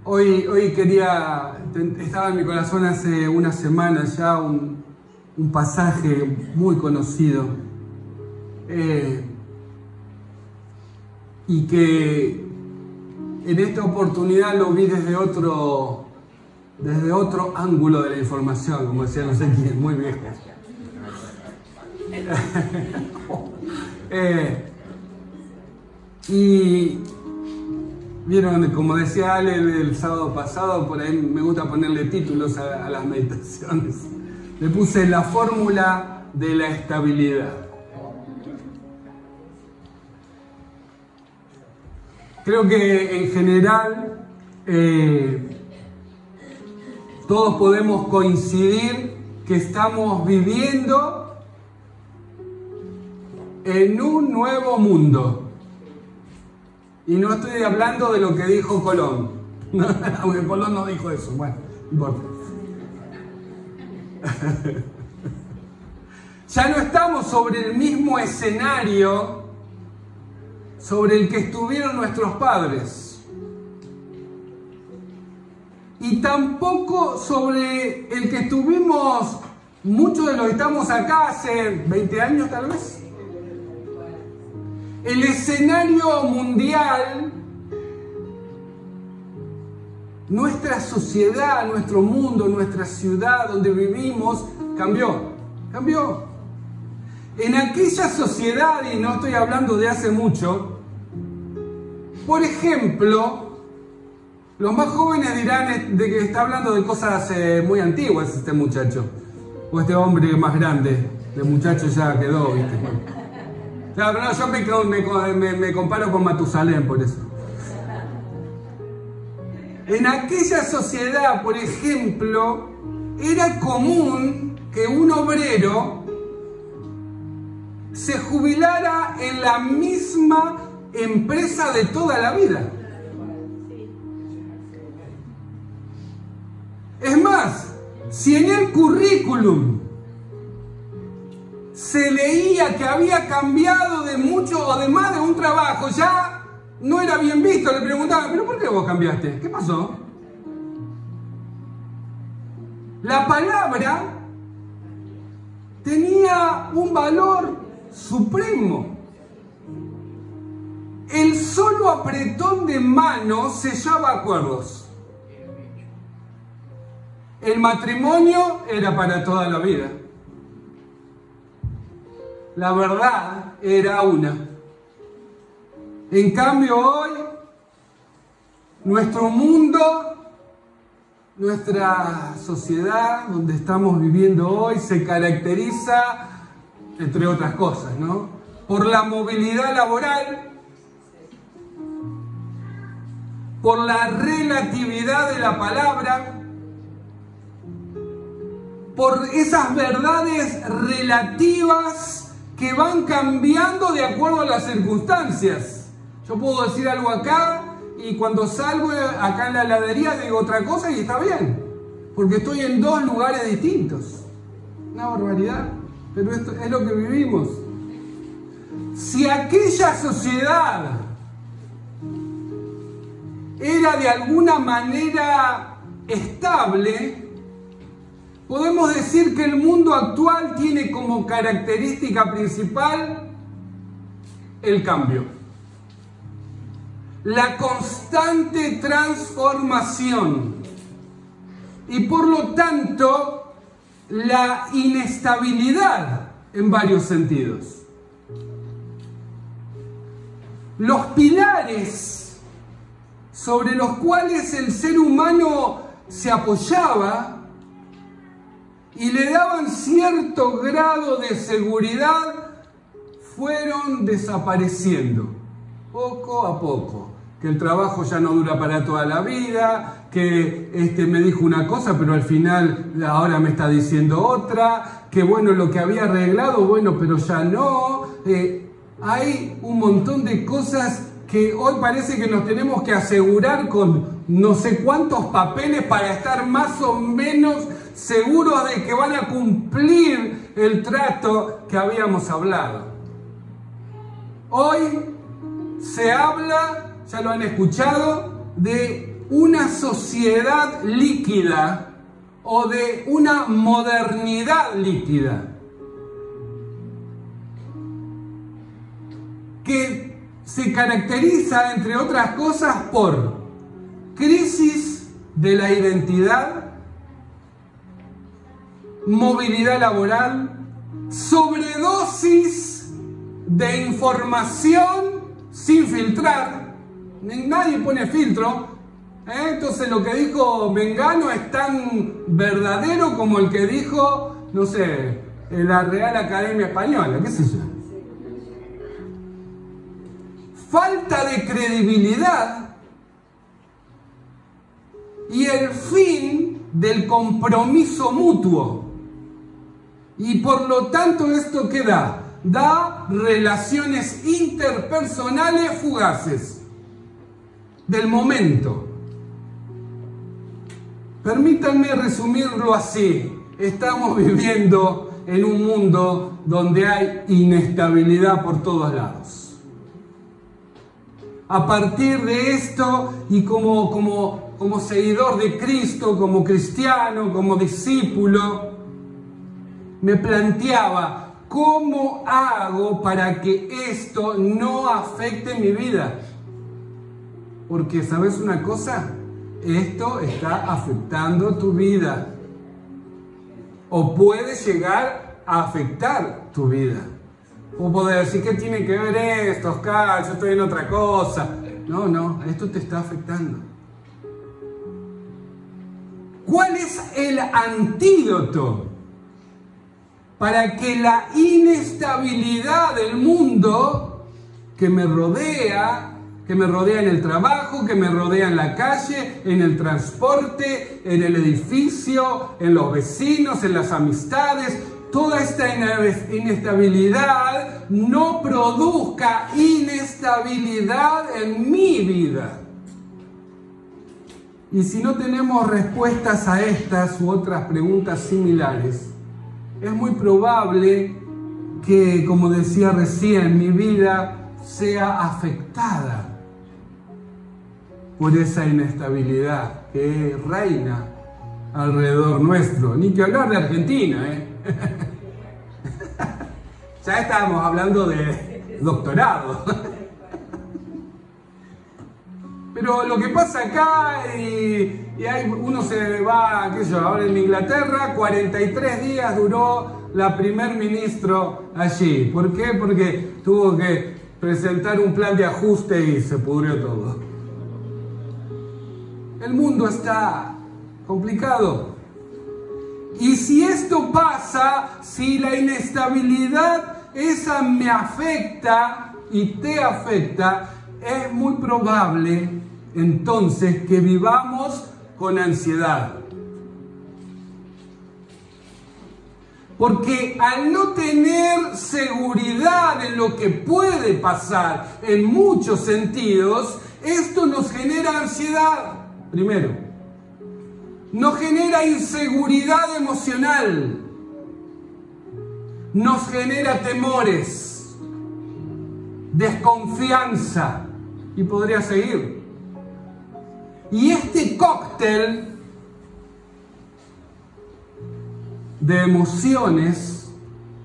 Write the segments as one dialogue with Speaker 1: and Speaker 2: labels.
Speaker 1: Hoy estaba en mi corazón hace una semana ya un pasaje muy conocido y que en esta oportunidad lo vi desde otro ángulo de la información, como decía no sé quién, muy viejo. Y vieron, como decía Ale el sábado pasado, por ahí me gusta ponerle títulos a las meditaciones. Le puse la fórmula de la estabilidad. Creo que en general todos podemos coincidir que estamos viviendo en un nuevo mundo. Y no estoy hablando de lo que dijo Colón. Aunque Colón no dijo eso. Bueno, no importa. Ya no estamos sobre el mismo escenario sobre el que estuvieron nuestros padres. Y tampoco sobre el que estuvimos muchos de los que estamos acá hace 20 años tal vez. El escenario mundial, nuestra sociedad, nuestro mundo, nuestra ciudad donde vivimos, cambió. En aquella sociedad, y no estoy hablando de hace mucho, por ejemplo, los más jóvenes dirán de que está hablando de cosas muy antiguas este muchacho, o este hombre más grande, el muchacho ya quedó, ¿viste? Claro, no, yo me comparo con Matusalén por eso. En aquella sociedad, por ejemplo, era común que un obrero se jubilara en la misma empresa de toda la vida. Es más, si en el currículum se leía que había cambiado de mucho o de más de un trabajo, ya no era bien visto. Le preguntaban, ¿pero por qué vos cambiaste? ¿Qué pasó? La palabra tenía un valor supremo. El solo apretón de mano sellaba acuerdos. El matrimonio era para toda la vida. La verdad era una. En cambio hoy, nuestro mundo, nuestra sociedad donde estamos viviendo hoy se caracteriza, entre otras cosas, ¿no?, por la movilidad laboral, por la relatividad de la palabra, por esas verdades relativas que van cambiando de acuerdo a las circunstancias. Yo puedo decir algo acá y cuando salgo acá en la heladería digo otra cosa y está bien, porque estoy en dos lugares distintos. Una barbaridad, pero esto es lo que vivimos. Si aquella sociedad era de alguna manera estable, podemos decir que el mundo actual tiene como característica principal el cambio, la constante transformación y por lo tanto la inestabilidad en varios sentidos. Los pilares sobre los cuales el ser humano se apoyaba y le daban cierto grado de seguridad fueron desapareciendo poco a poco. Que el trabajo ya no dura para toda la vida, que me dijo una cosa pero al final ahora me está diciendo otra, que bueno, lo que había arreglado, bueno, pero ya no. Hay un montón de cosas que hoy parece que nos tenemos que asegurar con no sé cuántos papeles para estar más o menos seguros de que van a cumplir el trato que habíamos hablado. Hoy se habla, ya lo han escuchado, de una sociedad líquida o de una modernidad líquida que se caracteriza, entre otras cosas, por crisis de la identidad, movilidad laboral, sobredosis de información sin filtrar. Nadie pone filtro. Entonces lo que dijo Mengano es tan verdadero como el que dijo, no sé, la Real Academia Española, qué sé yo. Falta de credibilidad y el fin del compromiso mutuo. Y por lo tanto, ¿esto qué da? Da relaciones interpersonales fugaces del momento. Permítanme resumirlo así. Estamos viviendo en un mundo donde hay inestabilidad por todos lados. A partir de esto, y como seguidor de Cristo, como cristiano, como discípulo, me planteaba, ¿cómo hago para que esto no afecte mi vida? Porque, ¿sabes una cosa? Esto está afectando tu vida. O puede llegar a afectar tu vida. O poder decir, ¿qué tiene que ver esto, Oscar? Yo estoy en otra cosa. No, esto te está afectando. ¿Cuál es el antídoto para que la inestabilidad del mundo que me rodea en el trabajo, que me rodea en la calle, en el transporte, en el edificio, en los vecinos, en las amistades, toda esta inestabilidad no produzca inestabilidad en mi vida? Y si no tenemos respuestas a estas u otras preguntas similares, es muy probable que, como decía recién, mi vida sea afectada por esa inestabilidad que reina alrededor nuestro. Ni que hablar de Argentina, Ya estábamos hablando de doctorado. Pero lo que pasa acá, uno se va, qué sé yo, ahora en Inglaterra, 43 días duró la primer ministro allí. ¿Por qué? Porque tuvo que presentar un plan de ajuste y se pudrió todo. El mundo está complicado. Y si esto pasa, si la inestabilidad esa me afecta y te afecta, es muy probable entonces que vivamos con ansiedad. Porque al no tener seguridad en lo que puede pasar en muchos sentidos, esto nos genera ansiedad, primero. Nos genera inseguridad emocional. Nos genera temores, desconfianza, y podría seguir. Y este cóctel de emociones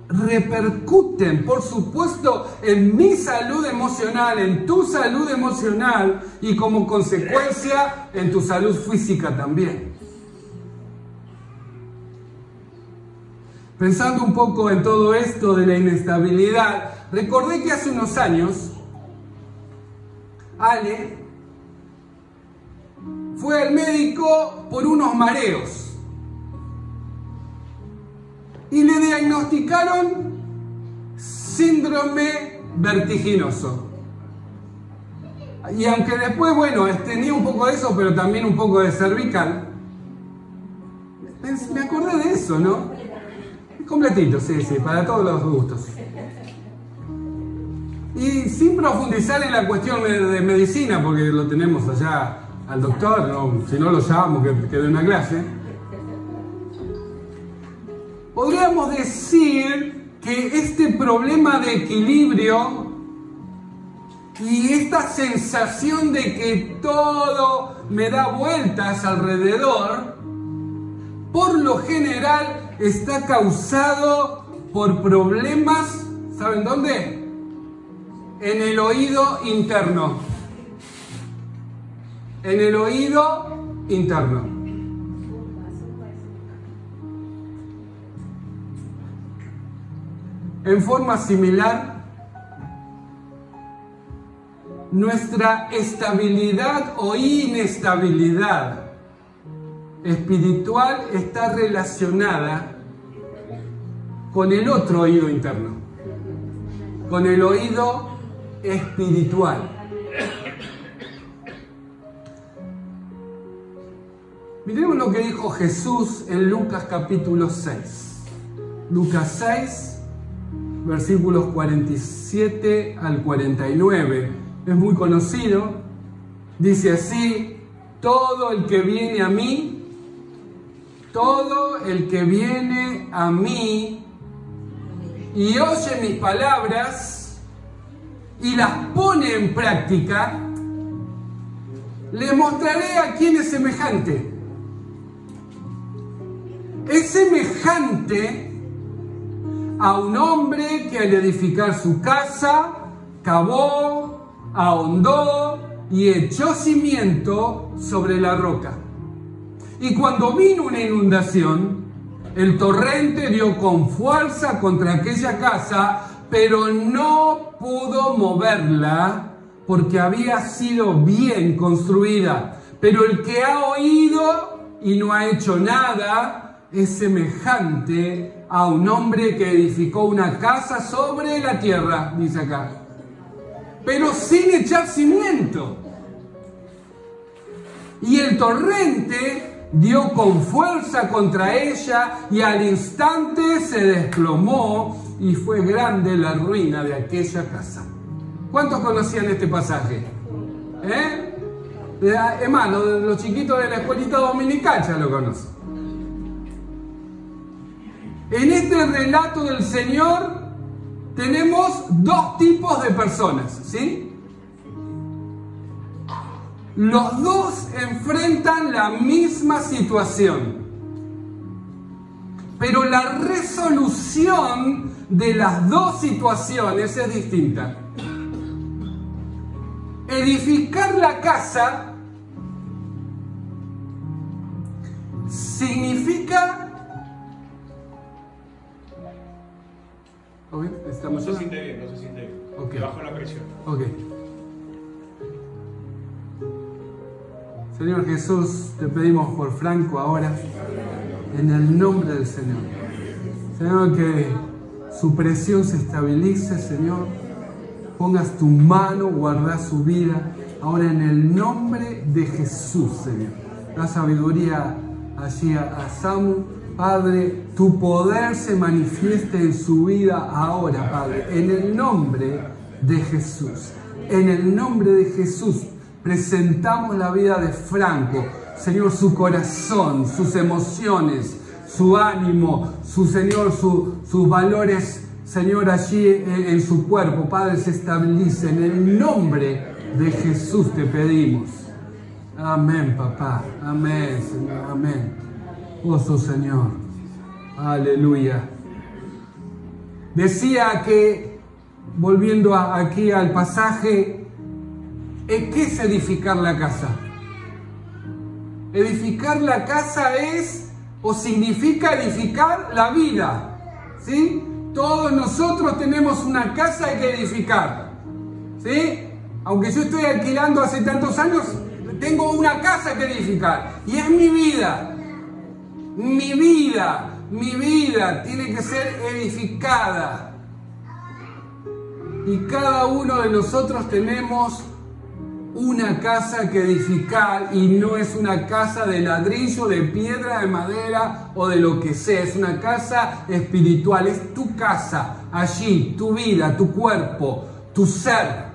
Speaker 1: repercuten, por supuesto, en mi salud emocional, en tu salud emocional y como consecuencia en tu salud física también. Pensando un poco en todo esto de la inestabilidad, recordé que hace unos años Ale fue al médico por unos mareos y le diagnosticaron síndrome vertiginoso. Y aunque después, bueno, tenía un poco de eso, pero también un poco de cervical, me acordé de eso, ¿no? Completito, sí, para todos los gustos. Y sin profundizar en la cuestión de medicina, porque lo tenemos allá al doctor, ¿no? Si no lo llamo, que dé una clase. Podríamos decir que este problema de equilibrio Y esta sensación de que todo me da vueltas alrededor, por lo general está causado por problemas, ¿saben dónde? En el oído interno. En el oído interno. En forma similar, nuestra estabilidad o inestabilidad espiritual está relacionada con el otro oído interno, con el oído espiritual. Miremos lo que dijo Jesús en Lucas capítulo 6. Lucas 6, versículos 47 al 49. Es muy conocido. Dice así: todo el que viene a mí, todo el que viene a mí y oye mis palabras y las pone en práctica, le mostraré a quién es semejante. Es semejante a un hombre que al edificar su casa, cavó, ahondó y echó cimiento sobre la roca. Y cuando vino una inundación, el torrente dio con fuerza contra aquella casa, pero no pudo moverla porque había sido bien construida. Pero el que ha oído y no ha hecho nada es semejante a un hombre que edificó una casa sobre la tierra, dice acá, pero sin echar cimiento. Y el torrente dio con fuerza contra ella y al instante se desplomó y fue grande la ruina de aquella casa. ¿Cuántos conocían este pasaje? Hermano, los chiquitos de la escuelita dominical ya lo conocen. En este relato del Señor tenemos dos tipos de personas, ¿sí? Los dos enfrentan la misma situación, pero la resolución de las dos situaciones es distinta. Edificar la casa significa...
Speaker 2: No se siente bien. Okay. Bajo la presión.
Speaker 1: Ok. Señor Jesús, te pedimos por Franco ahora, en el nombre del Señor. Señor, que su presión se estabilice, Señor. Pongas tu mano, guarda su vida. Ahora en el nombre de Jesús, Señor. Da sabiduría allí a Samu. Padre, tu poder se manifieste en su vida ahora, Padre, en el nombre de Jesús. En el nombre de Jesús presentamos la vida de Franco, Señor, su corazón, sus emociones, su ánimo, sus valores, Señor, allí en su cuerpo, Padre, se estabilice. En el nombre de Jesús te pedimos. Amén, papá. Amén, Señor. Amén. Gozo, Señor. Aleluya. Decía que, volviendo aquí al pasaje, ¿qué es edificar la casa? Edificar la casa es o significa edificar la vida, ¿sí? Todos nosotros tenemos una casa que edificar, ¿sí? Aunque yo estoy alquilando hace tantos años, tengo una casa que edificar y es mi vida. Mi vida tiene que ser edificada. Y cada uno de nosotros tenemos una casa que edificar, y no es una casa de ladrillo, de piedra, de madera o de lo que sea. Es una casa espiritual, es tu casa, allí, tu vida, tu cuerpo, tu ser.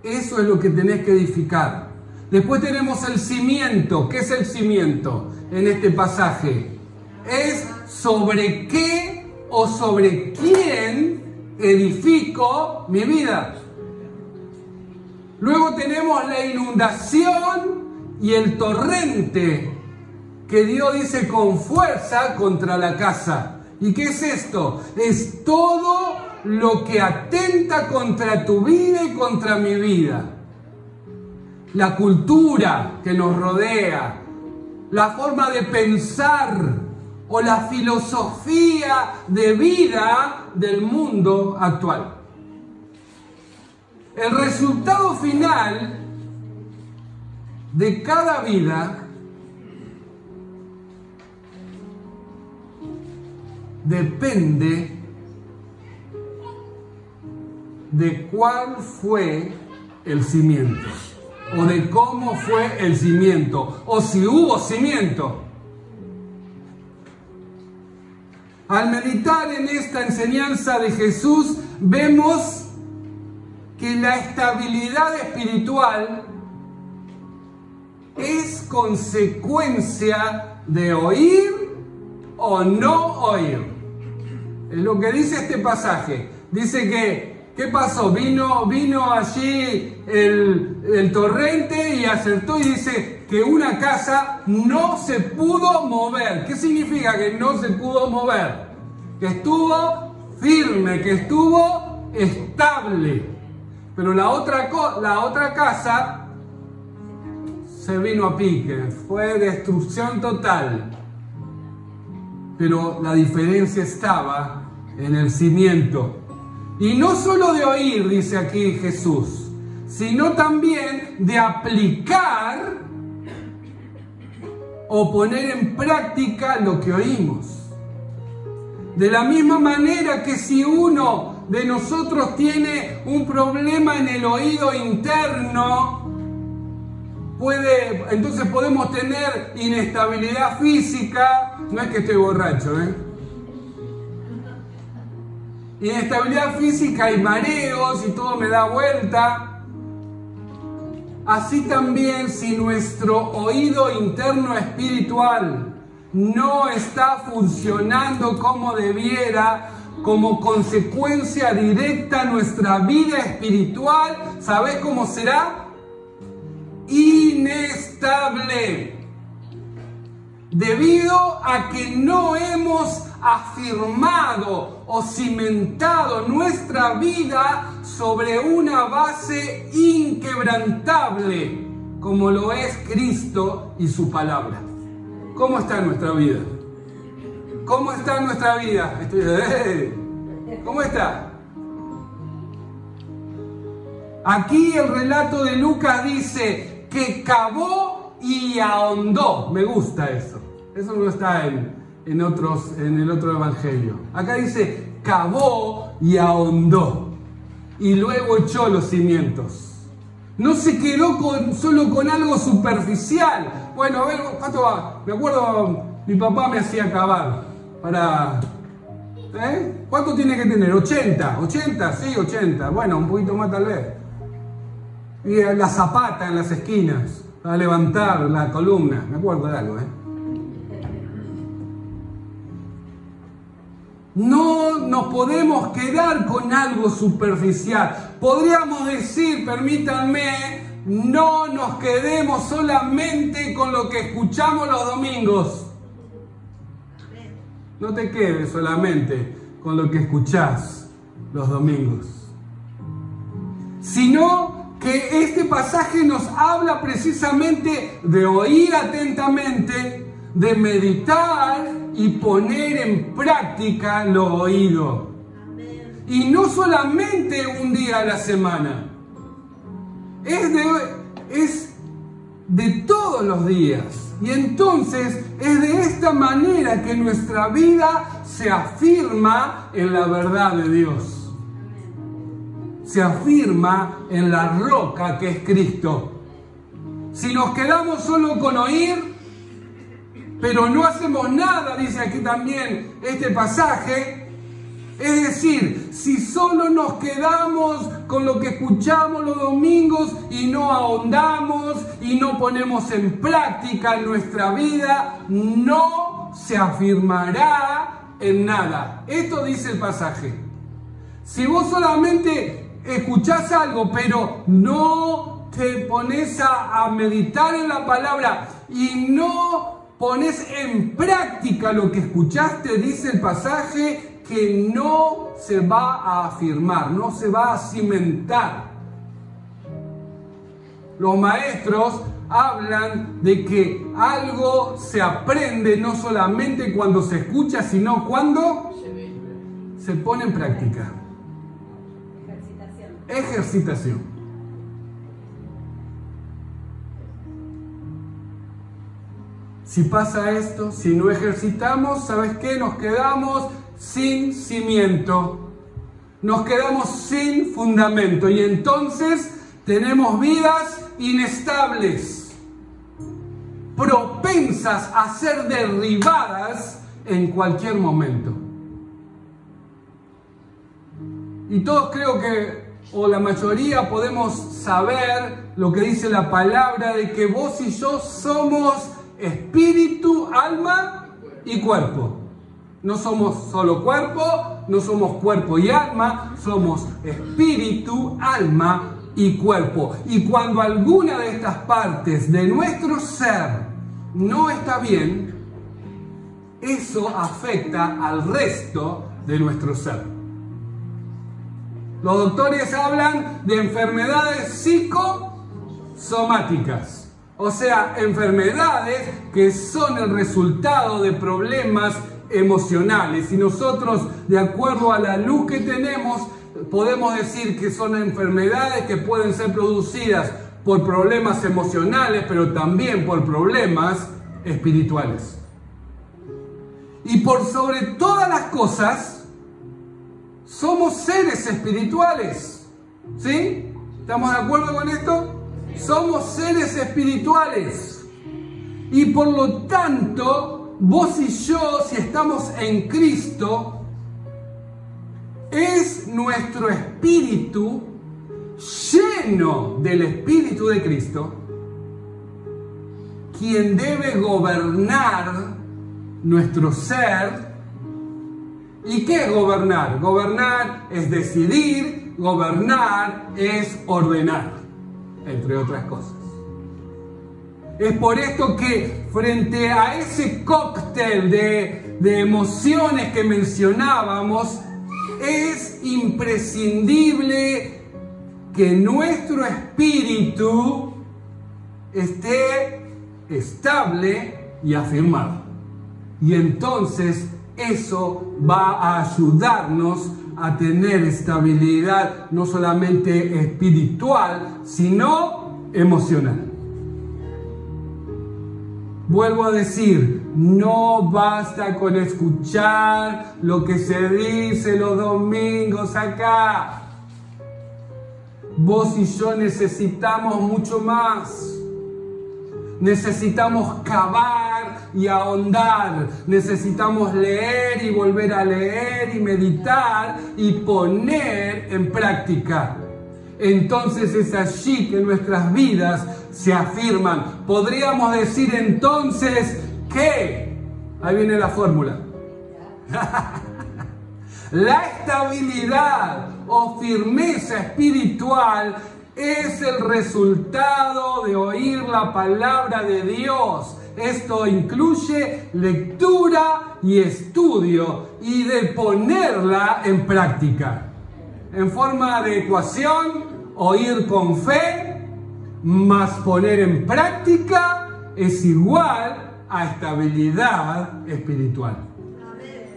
Speaker 1: Eso es lo que tenés que edificar. Después tenemos el cimiento. ¿Qué es el cimiento en este pasaje? Es sobre qué o sobre quién edifico mi vida. Luego tenemos la inundación y el torrente que Dios dice con fuerza contra la casa. ¿Y qué es esto? Es todo lo que atenta contra tu vida y contra mi vida. La cultura que nos rodea, la forma de pensar o la filosofía de vida del mundo actual. El resultado final de cada vida depende de cuál fue el cimiento, o de cómo fue el cimiento, o si hubo cimiento. Al meditar en esta enseñanza de Jesús, vemos que la estabilidad espiritual es consecuencia de oír o no oír. Es lo que dice este pasaje. Dice que, ¿qué pasó? Vino allí el torrente y acertó, y dice que una casa no se pudo mover. ¿Qué significa que no se pudo mover? Que estuvo firme, que estuvo estable. Pero la otra casa se vino a pique, fue destrucción total. Pero la diferencia estaba en el cimiento. Y no solo de oír, dice aquí Jesús, sino también de aplicar o poner en práctica lo que oímos. De la misma manera que si uno de nosotros tiene un problema en el oído interno, entonces podemos tener inestabilidad física. No es que estoy borracho, inestabilidad física y mareos y todo me da vuelta. Así también, si nuestro oído interno espiritual no está funcionando como debiera, como consecuencia directa a nuestra vida espiritual, ¿sabés cómo será? Inestable. Debido a que no hemos afirmado o cimentado nuestra vida sobre una base inquebrantable, como lo es Cristo y su palabra. ¿Cómo está nuestra vida? ¿Cómo está nuestra vida? ¿Cómo está? Aquí el relato de Lucas dice que cavó y ahondó. Me gusta eso. Eso no está en el otro evangelio. Acá dice cavó y ahondó. Y luego echó los cimientos. No se quedó solo con algo superficial. Bueno, a ver, ¿cuánto va? Me acuerdo, mi papá me hacía cavar para... ¿Cuánto tiene que tener? 80. ¿80? Sí, 80. Bueno, un poquito más tal vez. Y la zapata en las esquinas para levantar la columna. Me acuerdo de algo, No nos podemos quedar con algo superficial. Podríamos decir, permítanme, no nos quedemos solamente con lo que escuchamos los domingos. No te quedes solamente con lo que escuchás los domingos. Sino que este pasaje nos habla precisamente de oír atentamente, de meditar y poner en práctica lo oído. Y no solamente un día a la semana. Es de todos los días. Y entonces es de esta manera que nuestra vida se afirma en la verdad de Dios. Se afirma en la roca que es Cristo. Si nos quedamos solo con oír, pero no hacemos nada, dice aquí también este pasaje, es decir, si solo nos quedamos con lo que escuchamos los domingos y no ahondamos y no ponemos en práctica en nuestra vida, no se afirmará en nada. Esto dice el pasaje. Si vos solamente escuchás algo, pero no te pones a meditar en la palabra y no pones en práctica lo que escuchaste, dice el pasaje, que no se va a afirmar, no se va a cimentar. Los maestros hablan de que algo se aprende no solamente cuando se escucha, sino cuando se pone en práctica. Ejercitación. Si pasa esto, si no ejercitamos, ¿sabes qué? Nos quedamos sin cimiento. Nos quedamos sin fundamento. Y entonces tenemos vidas inestables, propensas a ser derribadas en cualquier momento. Y todos creo que, o la mayoría, podemos saber lo que dice la palabra de que vos y yo somos espíritu, alma y cuerpo. No somos solo cuerpo, no somos cuerpo y alma, somos espíritu, alma y cuerpo. Y cuando alguna de estas partes de nuestro ser no está bien, eso afecta al resto de nuestro ser. Los doctores hablan de enfermedades psicosomáticas, o sea, enfermedades que son el resultado de problemas emocionales. Y nosotros, de acuerdo a la luz que tenemos, podemos decir que son enfermedades que pueden ser producidas por problemas emocionales, pero también por problemas espirituales. Y por sobre todas las cosas, somos seres espirituales. ¿Sí? ¿Estamos de acuerdo con esto? Somos seres espirituales. Y por lo tanto, vos y yo, si estamos en Cristo, es nuestro espíritu lleno del Espíritu de Cristo quien debe gobernar nuestro ser. ¿Y qué es gobernar? Gobernar es decidir, gobernar es ordenar, entre otras cosas. Es por esto que frente a ese cóctel de emociones que mencionábamos, es imprescindible que nuestro espíritu esté estable y afirmado. Y entonces eso va a ayudarnos a tener estabilidad no solamente espiritual, sino emocional. Vuelvo a decir, no basta con escuchar lo que se dice los domingos acá. Vos y yo necesitamos mucho más. Necesitamos cavar y ahondar. Necesitamos leer y volver a leer y meditar y poner en práctica. Entonces es allí que nuestras vidas se afirman. Podríamos decir entonces que, ahí viene la fórmula, la estabilidad o firmeza espiritual es el resultado de oír la palabra de Dios. Esto incluye lectura y estudio y de ponerla en práctica. En forma de ecuación, oír con fe más poner en práctica es igual a estabilidad espiritual.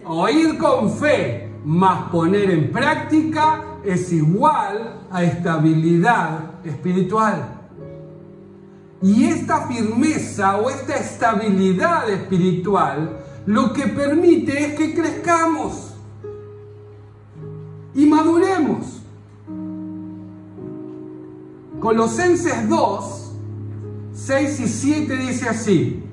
Speaker 1: Oír con fe más poner en práctica es igual a estabilidad espiritual. Y esta firmeza o esta estabilidad espiritual lo que permite es que crezcamos y maduremos. Colosenses 2, 6 y 7 dice así: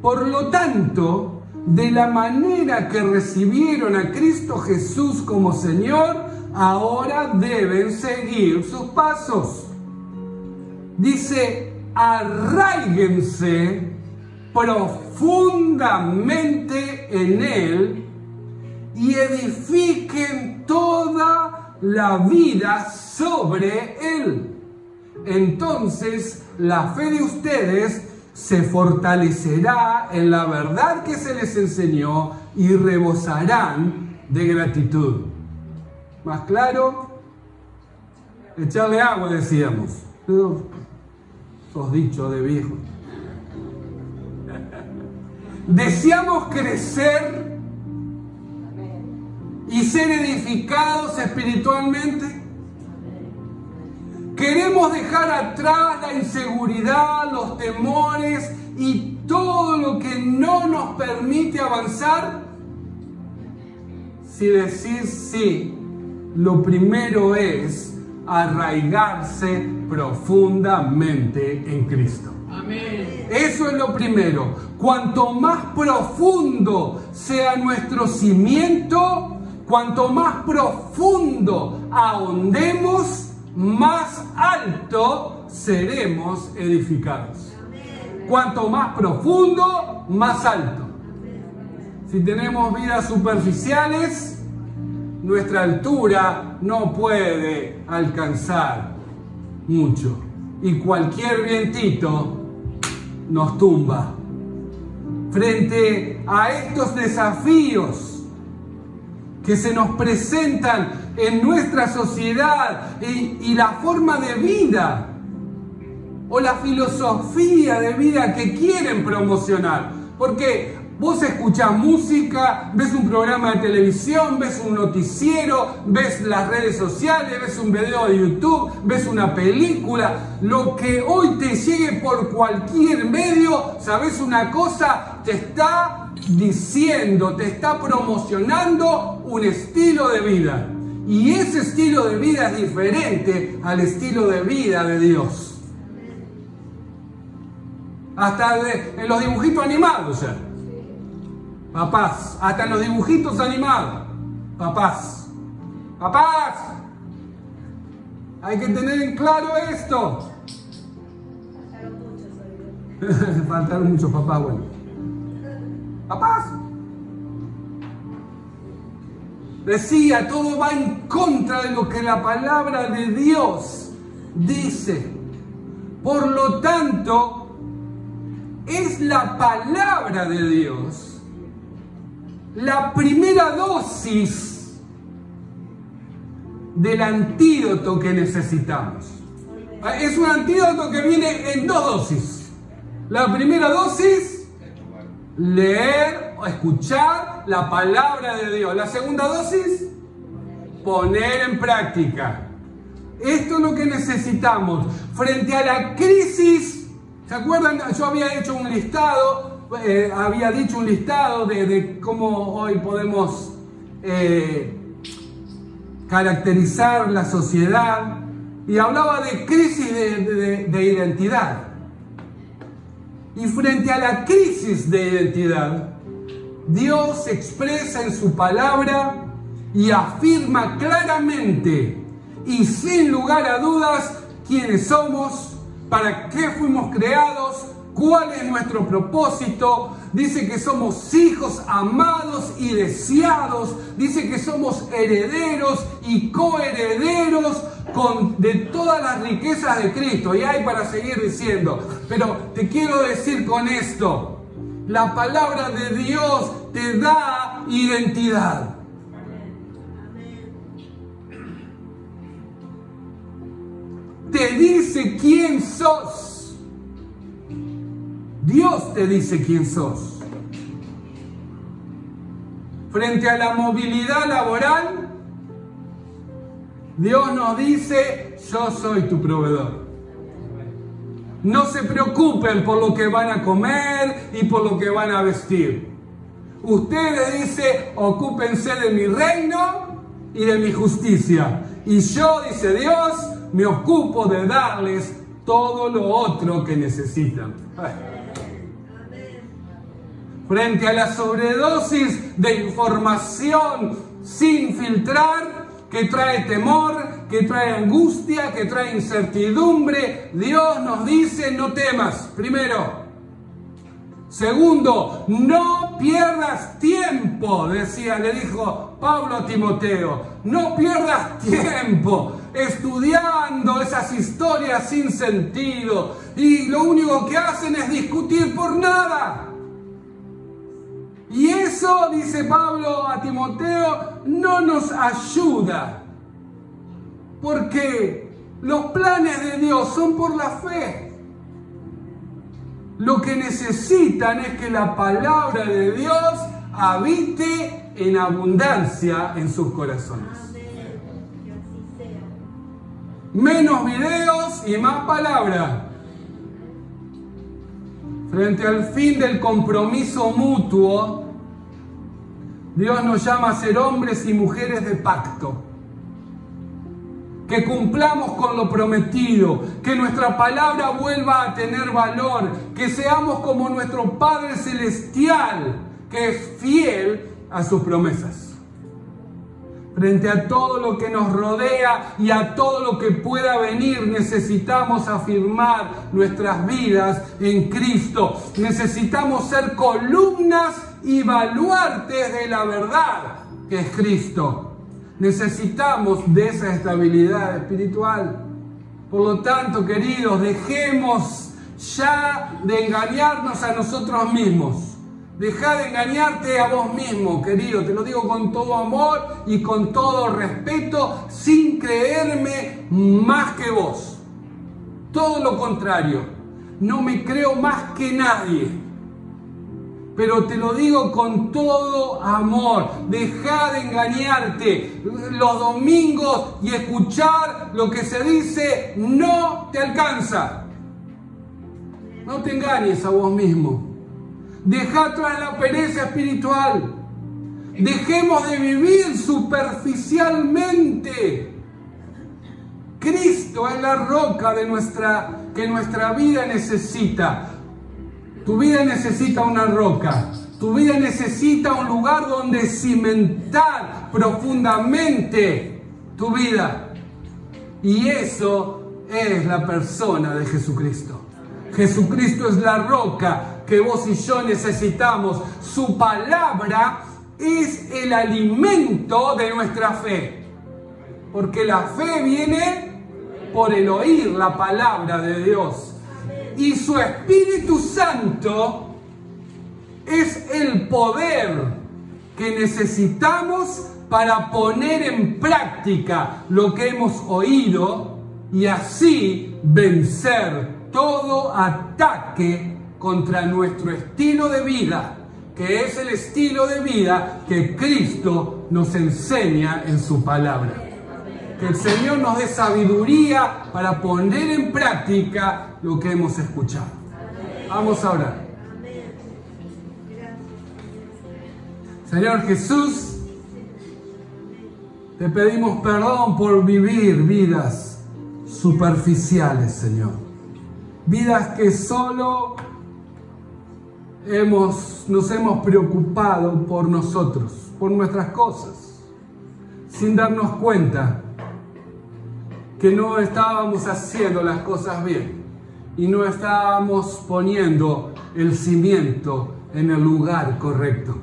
Speaker 1: por lo tanto, de la manera que recibieron a Cristo Jesús como Señor, ahora deben seguir sus pasos. Dice, arraíguense profundamente en Él y edifiquen toda la vida sobre él. Entonces la fe de ustedes se fortalecerá en la verdad que se les enseñó y rebosarán de gratitud. ¿Más claro? Echarle agua, decíamos. Sos dicho de viejo. Deseamos crecer y ser edificados espiritualmente. Queremos dejar atrás la inseguridad, los temores y todo lo que no nos permite avanzar. Si decís sí, lo primero es arraigarse profundamente en Cristo.
Speaker 2: Amén.
Speaker 1: Eso es lo primero. Cuanto más profundo sea nuestro cimiento, cuanto más profundo ahondemos, más alto seremos edificados. Cuanto más profundo, más alto. Si tenemos vidas superficiales, nuestra altura no puede alcanzar mucho. Y cualquier vientito nos tumba. Frente a estos desafíos que se nos presentan en nuestra sociedad y la forma de vida o la filosofía de vida que quieren promocionar. Porque vos escuchás música, ves un programa de televisión, ves un noticiero, ves las redes sociales, ves un video de YouTube, ves una película. Lo que hoy te llegue por cualquier medio, ¿sabés una cosa? Te está diciendo, te está promocionando un estilo de vida. Y ese estilo de vida es diferente al estilo de vida de Dios. Hasta en los dibujitos animados ya. Papás, hasta en los dibujitos animados. Papás. Papás. Hay que tener en claro esto. Faltaron muchos papás, bueno. Papás. Decía, todo va en contra de lo que la palabra de Dios dice. Por lo tanto, es la palabra de Dios la primera dosis del antídoto que necesitamos. Es un antídoto que viene en dos dosis. La primera dosis, leer o escuchar la palabra de Dios. La segunda dosis, poner en práctica. Esto es lo que necesitamos. Frente a la crisis, ¿se acuerdan? Yo había hecho un listado, había dicho un listado de cómo hoy podemos caracterizar la sociedad. Y hablaba de crisis de identidad. Y frente a la crisis de identidad, Dios expresa en su palabra y afirma claramente y sin lugar a dudas quiénes somos, para qué fuimos creados, cuál es nuestro propósito. Dice que somos hijos amados y deseados. Dice que somos herederos y coherederos de todas las riquezas de Cristo. Y hay para seguir diciendo. Pero te quiero decir con esto: la palabra de Dios te da identidad. Te dice quién sos. Dios te dice quién sos. Frente a la movilidad laboral, Dios nos dice: yo soy tu proveedor. No se preocupen por lo que van a comer y por lo que van a vestir. Ustedes, dice, ocúpense de mi reino y de mi justicia. Y yo, dice Dios, me ocupo de darles todo lo otro que necesitan. Frente a la sobredosis de información sin filtrar, que trae temor, que trae angustia, que trae incertidumbre, Dios nos dice: no temas, primero. Segundo, no pierdas tiempo, le dijo Pablo a Timoteo, no pierdas tiempo estudiando esas historias sin sentido y lo único que hacen es discutir por nada. Y eso, dice Pablo a Timoteo, no nos ayuda, porque los planes de Dios son por la fe. Lo que necesitan es que la palabra de Dios habite en abundancia en sus corazones. Menos videos y más palabra. Frente al fin del compromiso mutuo, Dios nos llama a ser hombres y mujeres de pacto. Que cumplamos con lo prometido, que nuestra palabra vuelva a tener valor, que seamos como nuestro Padre Celestial, que es fiel a sus promesas. Frente a todo lo que nos rodea y a todo lo que pueda venir, necesitamos afirmar nuestras vidas en Cristo. Necesitamos ser columnas y baluartes de la verdad, que es Cristo. Necesitamos de esa estabilidad espiritual. Por lo tanto, queridos, dejemos ya de engañarnos a nosotros mismos. Deja de engañarte a vos mismo, querido. Te lo digo con todo amor y con todo respeto, sin creerme más que vos. Todo lo contrario. No me creo más que nadie. Pero te lo digo con todo amor. Deja de engañarte los domingos y escuchar lo que se dice no te alcanza. No te engañes a vos mismo. Deja atrás la pereza espiritual. Dejemos de vivir superficialmente. Cristo es la roca que nuestra vida necesita. Tu vida necesita una roca. Tu vida necesita un lugar donde cimentar profundamente tu vida. Y eso es la persona de Jesucristo. Jesucristo es la roca que vos y yo necesitamos. Su palabra es el alimento de nuestra fe. Porque la fe viene por el oír la palabra de Dios. Y su Espíritu Santo es el poder que necesitamos para poner en práctica lo que hemos oído y así vencer todo ataque contra nuestro estilo de vida, que es el estilo de vida que Cristo nos enseña en su palabra. Que el Señor nos dé sabiduría para poner en práctica lo que hemos escuchado. Vamos a orar. Señor Jesús, te pedimos perdón por vivir vidas superficiales, Señor. Vidas que solo nos hemos preocupado por nosotros, por nuestras cosas, sin darnos cuenta que no estábamos haciendo las cosas bien y no estábamos poniendo el cimiento en el lugar correcto.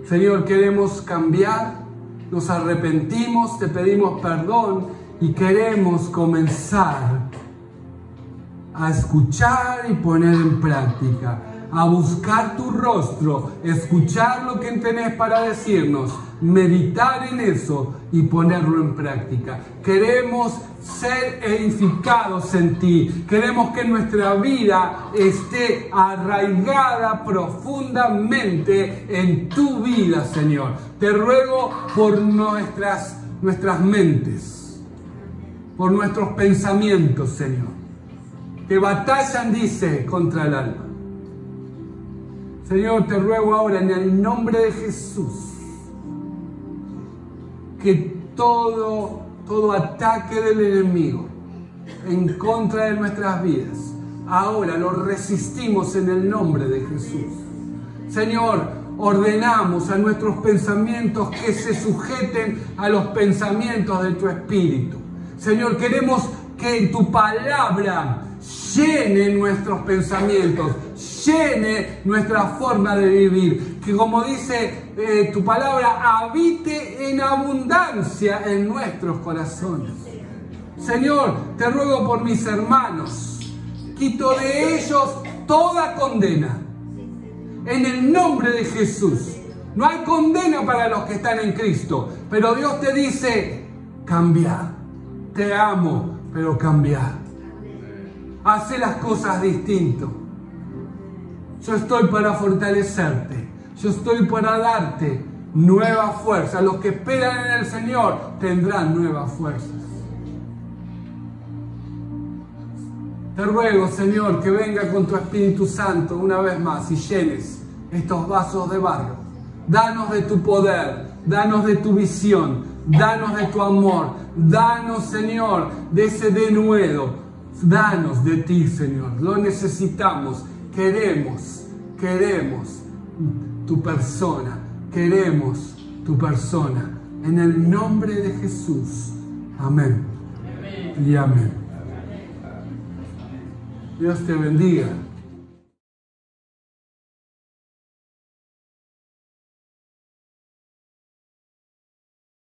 Speaker 1: Señor, queremos cambiar, nos arrepentimos, te pedimos perdón y queremos comenzar a escuchar y poner en práctica, a buscar tu rostro, escuchar lo que tenés para decirnos, meditar en eso y ponerlo en práctica. Queremos ser edificados en ti. Queremos que nuestra vida esté arraigada profundamente en tu vida, Señor. Te ruego por nuestras mentes, por nuestros pensamientos, Señor, que batallan, dice, contra el alma. Señor, te ruego ahora en el nombre de Jesús que todo ataque del enemigo en contra de nuestras vidas, ahora lo resistimos en el nombre de Jesús. Señor, ordenamos a nuestros pensamientos que se sujeten a los pensamientos de tu Espíritu. Señor, queremos que tu palabra llene nuestros pensamientos, llene nuestra forma de vivir. Que como dice tu palabra, habite en abundancia en nuestros corazones. Señor, te ruego por mis hermanos. Quito de ellos toda condena. En el nombre de Jesús. No hay condena para los que están en Cristo. Pero Dios te dice, cambia. Te amo, pero cambia. Hace las cosas distinto. Yo estoy para fortalecerte. Yo estoy para darte nueva fuerza. Los que esperan en el Señor tendrán nuevas fuerzas. Te ruego, Señor, que venga con tu Espíritu Santo una vez más y llenes estos vasos de barro. Danos de tu poder, danos de tu visión, danos de tu amor, danos, Señor, de ese denuedo. Danos de ti, Señor. Lo necesitamos. Queremos tu persona. Queremos tu persona. En el nombre de Jesús. Amén. Y amén. Dios te bendiga.